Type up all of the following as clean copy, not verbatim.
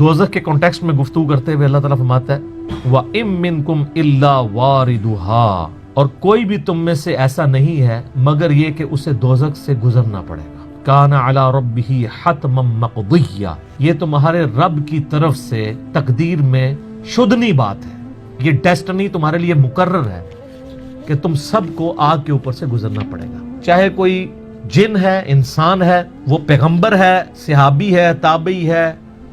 दोज़ख के कॉन्टेक्स्ट में गुफ्तगू करते हुए अल्लाह ताला फरमाता है व इम मिनकुम इल्ला वारिदुहा, और कोई भी तुम में से ऐसा नहीं है मगर ये कि उसे दोज़ख से गुजरना पड़ेगा। काना अला रब्बिही हतमम मक़दिय्या, ये तुम्हारे रब की तरफ से तकदीर में शुदनी बात है, ये डेस्टिनी तुम्हारे लिए मुकर्रर है कि तुम सबको आग के ऊपर से गुजरना पड़ेगा। चाहे कोई जिन है, इंसान है, वो पैगंबर है, सहाबी है, ताबई है,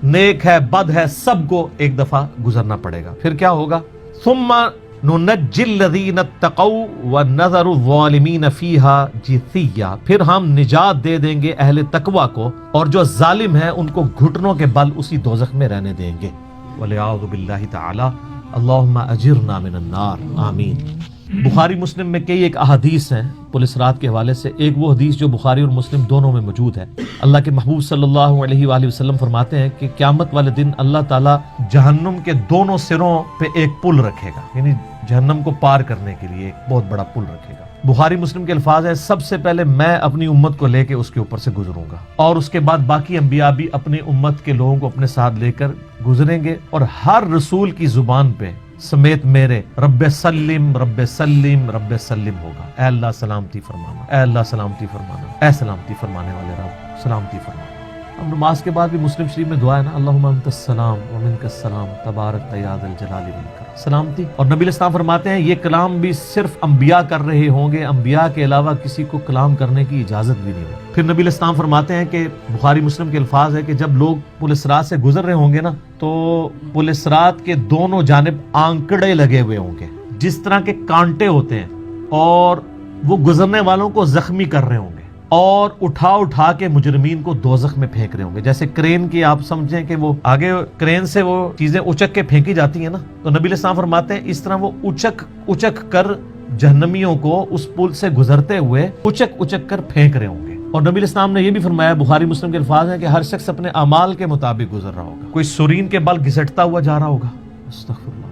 नेक है, बद है, सबको एक दफा गुजरना पड़ेगा। फिर क्या होगा? सुम्मा नुनज्जिल लज़ीना तक़ौ व नज़रु ज़ालिमीन फ़ीहा जिसिया, फिर हम निजात दे देंगे अहले तकवा को और जो जालिम है उनको घुटनों के बल उसी दोज़ख में रहने देंगे। वलियाउज़ु बिल्लाहि तआला, अल्लाहुम्मा अजिरना मिनन नार, आमीन। बुखारी मुस्लिम में कई एक अहादीस हैं पुलिस रात के हवाले से। एक वो हदीस जो बुखारी और मुस्लिम दोनों में मौजूद है। अल्लाह के महबूब सल्लल्लाहु अलैहि वसल्लम फरमाते हैं कि क़यामत वाले दिन अल्लाह ताला जहन्नुम के दोनों सिरों पे एक पुल रखेगा, यानी जहन्नम को पार करने के लिए एक बहुत बड़ा पुल रखेगा। बुखारी मुस्लिम के अल्फाज है, सबसे पहले मैं अपनी उम्मत को लेके उसके ऊपर से गुजरूंगा और उसके बाद बाकी अंबिया भी अपनी उम्मत के लोगों को अपने साथ लेकर गुजरेंगे और हर रसूल की जुबान पे समेत मेरे रब्बे सल्लिम रब्बे सल्लिम रब्बे सल्लिम होगा। ऐ अल्लाह सलामती फरमाना, ऐ अल्लाह सलामती फरमाना, ऐ सलामती फरमाने वाले रब सलामती फरमाना। अब नमाज के बाद भी मुस्लिम शरीफ में दुआ है ना, अल्लाहुम्मा अंतस सलाम व मिनकस सलाम तबारक या ज़ल जलाली वल इकराम, सलामती। और नबी इस्लाम फरमाते हैं ये कलाम भी सिर्फ अंबिया कर रहे होंगे, अंबिया के अलावा किसी को कलाम करने की इजाजत भी नहीं होगी। फिर नबी इस्लाम फरमाते हैं कि बुखारी मुस्लिम के अल्फाज है कि जब लोग पुलिस रात से गुजर रहे होंगे ना, तो पुलिस रात के दोनों जानिब आंकड़े लगे हुए होंगे जिस तरह के कांटे होते हैं, और वो गुजरने वालों को जख्मी कर रहे होंगे और उठा उठा के मुजरिमीन को दोज़ख में फेंक रहे होंगे। जैसे क्रेन की आप समझें कि वो आगे क्रेन से वो चीजें उचक के फेंकी जाती है ना, तो नबी इस्लाम फरमाते हैं इस तरह वो उचक उचक कर जहन्नमियों को उस पुल से गुजरते हुए उचक उचक कर फेंक रहे होंगे। और नबी इस्लाम ने यह भी फरमाया, बुखारी मुस्लिम के अल्फाज हैं कि हर शख्स अपने अमाल के मुताबिक गुजर रहा होगा। कोई सुरीन के बल घिसटता हुआ जा रहा होगा, अस्तगफिरुल्लाह।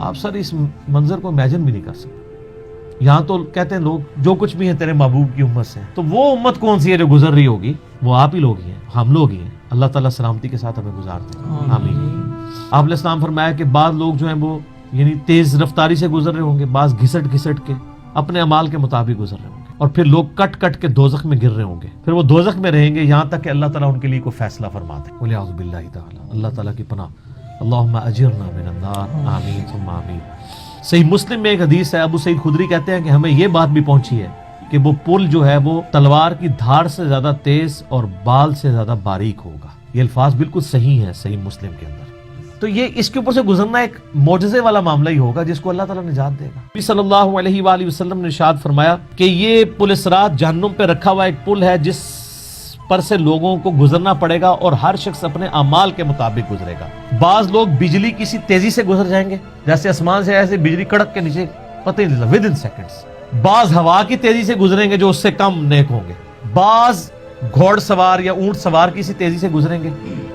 आप सर इस मंजर को इमेजिन भी नहीं कर सकते। यहाँ तो कहते हैं लोग जो कुछ भी है तेरे महबूब की उम्मत से, तो वो उम्मत कौन सी है जो गुजर रही होगी? वो आप ही लोग ही हैं, हम लोग ही हैं। अल्लाह ताला सलामती के साथ हमें गुजार दे, आमीन। आपने इस्लाम फरमाया कि बाद लोग जो हैं वो यानी तेज रफ्तारी से गुजर रहे होंगे, बाज घिसट घिसट के अपने अमाल के मुताबिक गुजर रहे होंगे, और फिर लोग कट कट के दोज़ख में गिर रहे होंगे। फिर वो दोज़ख में रहेंगे यहाँ तक कि अल्लाह ताला उनके लिए कोई फैसला फरमा दे। वलियाउज़ु बिल्लाहि ताला, अल्लाह ताला की पनाह, अल्लाहुम्मा अजिरना मिनन नार, आमीन सुम्मा आमीन। सही मुस्लिम में एक हदीस है, अबू सईद खुदरी कहते हैं कि हमें यह बात भी पहुंची है कि वो पुल जो है वो तलवार की धार से ज्यादा तेज और बाल से ज्यादा बारीक होगा। ये अल्फाज बिल्कुल सही है सही मुस्लिम के अंदर। तो ये इसके ऊपर से गुजरना एक मौजज़े वाला मामला ही होगा जिसको अल्लाह ताला निजात देगा। नबी सल्लल्लाहु अलैहि वसल्लम ने इरशाद फरमाया कि ये पुलिस रात जहन्नुम पे रखा हुआ एक पुल है जिस पर से लोगों को गुजरना पड़ेगा और हर शख्स अपने अमाल के मुताबिक गुजरेगा। बाज लोग बिजली की सी तेजी से गुजर जाएंगे, जैसे आसमान से ऐसे बिजली कड़क के नीचे, पता ही नहीं विद इन सेकंड्स। बाज हवा की तेजी से गुजरेंगे जो उससे कम नेक होंगे। बाज घोड़सवार या ऊंट सवार की सी तेजी से गुजरेंगे,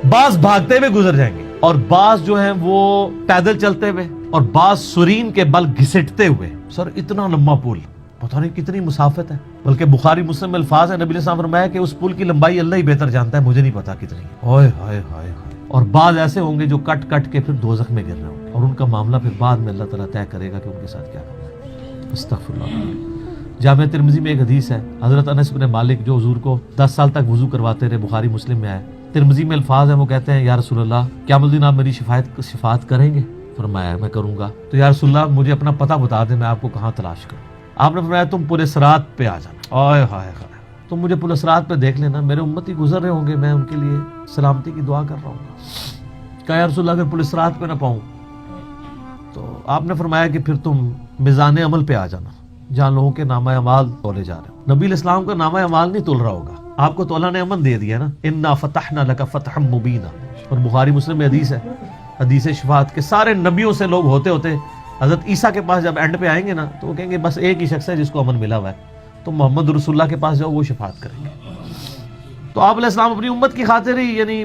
बाज भागते हुए गुजर जाएंगे, और बाज जो है वो पैदल चलते हुए, और बाज सुरीन के बल घिसटते हुए। सर इतना लंबा पुल, पता नहीं कितनी मुसाफत है। बल्कि बुखारी मुस्लिम में अल्फाज है, नबी ने फरमाया कि उस पुल की लंबाई अल्लाह ही बेहतर जानता है, मुझे नहीं पता कितनी। ओए हाय हाय। और बाज ऐसे होंगे जो कट कट के फिर दोज़ख में गिर रहे होंगे, और उनका मामला फिर बाद में अल्लाह ताला तय करेगा कि उनके साथ क्या करना है। अस्तगफिरुल्लाह। जामे तिरमिज़ी में एक हदीस है, हजरत अनस इब्न मालिक जो हुजूर को 10 साल तक वुजू करवाते रहे, बुखारी मुस्लिम में आए। तिरमिज़ी में अल्फाज है, वो कहते हैं या रसूल अल्लाह क़यामत दिन आप मेरी शिफात करेंगे? फरमाया मैं करूंगा। तो या रसूल अल्लाह मुझे अपना पता बता दे, मैं आपको कहाँ तलाश करूँ? आपने फरमाया तुम पुलिस रात पे आ जाना। ओए हाय हाय, तुम मुझे पुलिस रात पे देख लेना, मेरे उम्मती गुजर रहे होंगे, मैं उनके लिए सलामती की दुआ कर रहा हूँ। कहा या रसूल अल्लाह अगर पुलिस रात पे ना पाऊँ? तो आपने फरमाया कि फिर तुम मिज़ान अमल पे आ जाना, जहाँ लोगों के नामा अमाल तोले जा रहे हो। नबी इस्लाम का नामा अमाल नहीं तोल रहा होगा, आपको तो अल्लाह ने अमन दे दिया ना, इन्ना फतहना लका फतहम मुबीना। और बुखारी मुस्लिम में हदीस है, हदीस शफात के सारे नबियों से लोग होते होते हजरत ईसा के पास जब एंड पे आएंगे ना, तो वो कहेंगे बस एक ही शख्स है जिसको अमन मिला हुआ है, तो मोहम्मद रसूलुल्लाह के पास जाओ, वो शफात करेंगे। तो आप अलैहिस्सलाम अपनी उम्मत की खातिर ही यानी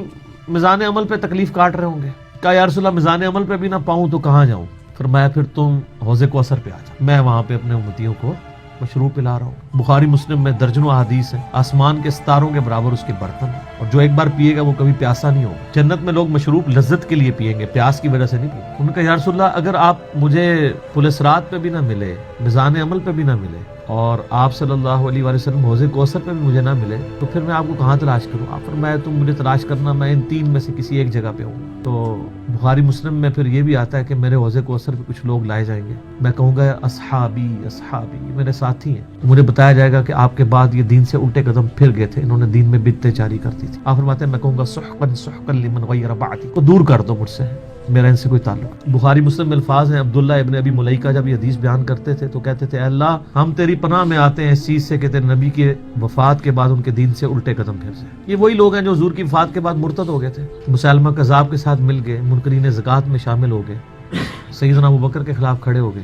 मिज़ान अमल पे तकलीफ काट रहे होंगे। कहा या रसूलुल्लाह मिज़ान अमल पे भी ना पाऊँ तो कहाँ जाऊँ? फरमाया फिर तुम हौज़े कौसर पे आ जाओ, मैं वहाँ पे अपने उम्मतियों को مشروب پلا رہا ہوں. بخاری مسلم میں درجنوں احادیث ہیں, آسمان کے ستاروں کے برابر اس کے برتن ہیں, اور جو ایک بار پیے گا وہ کبھی پیاسا نہیں ہوگا. جنت میں لوگ مشروب لذت کے لیے پیئیں گے, پیاس کی وجہ سے نہیں پیئیں گے. انہوں نے کہا یا رسول اللہ اگر آپ مجھے پل صراط پہ بھی نہ ملے, میزان عمل پہ بھی نہ ملے, اور آپ صلی اللہ علیہ وآلہ وسلم حوض کوثر پہ بھی مجھے نہ ملے, تو پھر میں آپ کو کہاں تلاش کروں؟ آپ فرمایا تم مجھے تلاش کرنا, میں ان تین میں سے کسی ایک جگہ پہ ہوں. تو بخاری مسلم میں پھر یہ بھی آتا ہے کہ میرے حوض کوثر پہ کچھ لوگ لائے جائیں گے, میں کہوں گا اصحابی اصحابی, میرے ساتھی ہیں. مجھے بتایا جائے گا کہ آپ کے بعد یہ دین سے الٹے قدم پھر گئے تھے, انہوں نے دین میں بدعتیں جاری کر دی تھی. آپ فرماتے ہیں میں کہوں گا سحقا سحقا لمن غیر بعدی, کو دور کر دو مجھ سے, میرا ان سے کوئی تعلق. بخاری مسلم میں الفاظ ہیں, عبداللہ ابن ابی ملیکہ جب یہ حدیث بیان کرتے تھے تو کہتے تھے اے اللہ ہم تیری پناہ میں آتے ہیں اس چیز سے کہ تیرے نبی کے وفات کے بعد ان کے دین سے الٹے قدم پھر جائیں. یہ وہی لوگ ہیں جو حضور کی وفات کے بعد مرتد ہو گئے تھے, مسلمہ کذاب کے ساتھ مل گئے, منکرین زکوٰۃ میں شامل ہو گئے, سیدنا ابوبکر کے خلاف کھڑے ہو گئے.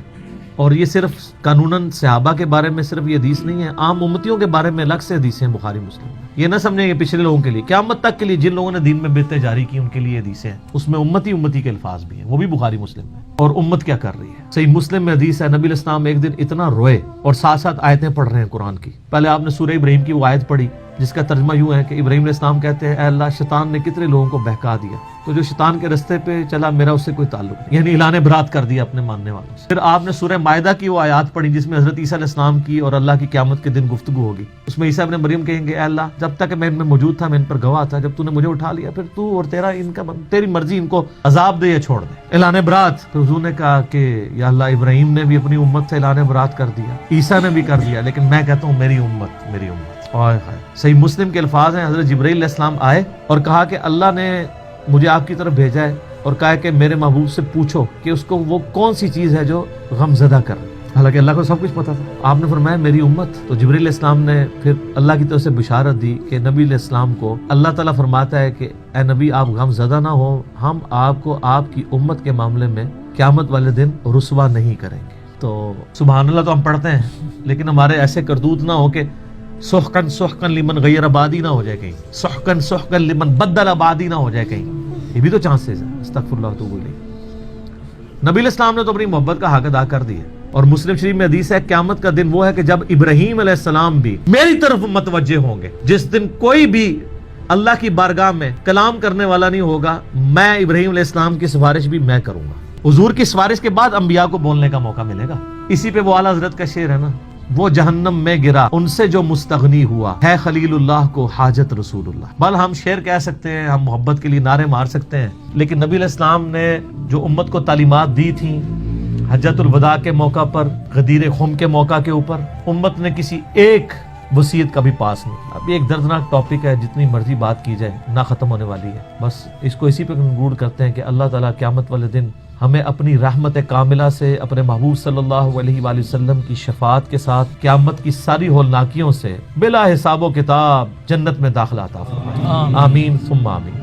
اور یہ صرف قانوناً صحابہ کے بارے میں صرف یہ حدیث نہیں ہے, عام امتیوں کے بارے میں الگ سے حدیثیں ہیں بخاری مسلم. یہ نہ سمجھیں کہ پچھلے لوگوں کے لیے, قیامت تک کے لیے جن لوگوں نے دین میں بدعتیں جاری کی ان کے لیے حدیثیں ہیں, اس میں امتی کے الفاظ بھی ہیں, وہ بھی بخاری مسلم میں. اور امت کیا کر رہی ہے؟ صحیح مسلم میں حدیث ہے, نبی علیہ السلام ایک دن اتنا روئے اور ساتھ ساتھ آیتیں پڑھ رہے ہیں قرآن کی. پہلے آپ نے سورہ ابراہیم کی وہ آیت پڑھی جس کا ترجمہ یوں ہے کہ ابراہیم علیہ السلام کہتے ہیں اے اللہ شیطان نے کتنے لوگوں کو بہکا دیا, تو جو شیطان کے رستے پہ چلا میرا اس سے کوئی تعلق نہیں, یعنی اعلان برات کر دیا اپنے ماننے والوں سے. پھر آپ نے سورہ مائدہ کی وہ آیات پڑھی جس میں حضرت عیسیٰ علیہ السلام کی اور اللہ کی قیامت کے دن گفتگو ہوگی. اس میں عیسیٰ ابن مریم کہیں گے اے اللہ جب تک میں ان میں موجود تھا میں ان پر گواہ تھا, جب تو نے مجھے اٹھا لیا پھر تو اور تیرا ان کا تیری مرضی, ان کو عذاب دے یا چھوڑ دے. اعلان برات. پھر حضور نے کہا کہ یا اللہ ابراہیم نے بھی اپنی امت سے اعلان برات کر دیا, عیسیٰ نے بھی کر دیا, لیکن میں کہتا ہوں میری امت میری امت. صحیح مسلم کے الفاظ ہیں, حضرت جبرائیل علیہ السلام آئے اور کہا کہ اللہ نے مجھے آپ کی طرف بھیجا ہے اور کہا کہ میرے محبوب سے پوچھو کہ اس کو وہ کون سی چیز ہے جو غم زدہ کر. حالانکہ اللہ کو سب کچھ پتا تھا. آپ نے فرمایا میری امت. تو جبرائیل علیہ السلام نے پھر اللہ کی طرف سے بشارت دی کہ نبی علیہ السلام کو اللہ تعالیٰ فرماتا ہے کہ اے نبی آپ غم زدہ نہ ہو, ہم آپ کو آپ کی امت کے معاملے میں قیامت والے دن رسوا نہیں کریں گے. تو سبحان اللہ تو ہم پڑھتے ہیں, لیکن ہمارے ایسے کردوت نہ ہو کہ سحقن سحقن لمن غیر آبادی نہ ہو جائے کہیں, سحقن سحقن لمن بدل آبادی نہ ہو جائے کہیں. یہ بھی تو چانسز ہے. استغفر اللہ تو بولی. نبی علیہ السلام نے تو اپنی محبت کا حق ادا کر دیا. اور مسلم شریف میں حدیث ہے قیامت کا دن وہ ہے کہ جب ابراہیم علیہ السلام بھی میری طرف متوجہ ہوں گے. جس دن کوئی بھی اللہ کی بارگاہ میں کلام کرنے والا نہیں ہوگا, میں ابراہیم علیہ السلام کی سفارش بھی میں کروں گا. حضور کی سفارش کے بعد انبیاء کو بولنے کا موقع ملے گا. اسی پہ وہ اعلیٰ حضرت کا شعر ہے نا, وہ جہنم میں گرا ان سے جو مستغنی ہوا, ہے خلیل اللہ کو حاجت رسول اللہ. بل ہم شعر کہہ سکتے ہیں, ہم محبت کے لیے نعرے مار سکتے ہیں, لیکن نبی علیہ السلام نے جو امت کو تعلیمات دی تھیں حجۃ الوداع کے موقع پر, غدیر خم کے موقع کے اوپر, امت نے کسی ایک وصیت کا بھی پاس نہیں. اب ایک دردناک ٹاپک ہے, جتنی مرضی بات کی جائے نہ ختم ہونے والی ہے. بس اس کو اسی پہ کنکلوڈ کرتے ہیں کہ اللہ تعالیٰ قیامت والے دن ہمیں اپنی رحمت کاملہ سے اپنے محبوب صلی اللہ علیہ وآلہ وسلم کی شفاعت کے ساتھ قیامت کی ساری ہولناکیوں سے بلا حساب و کتاب جنت میں داخلہ عطا فرمائے. آمین ثم آمین.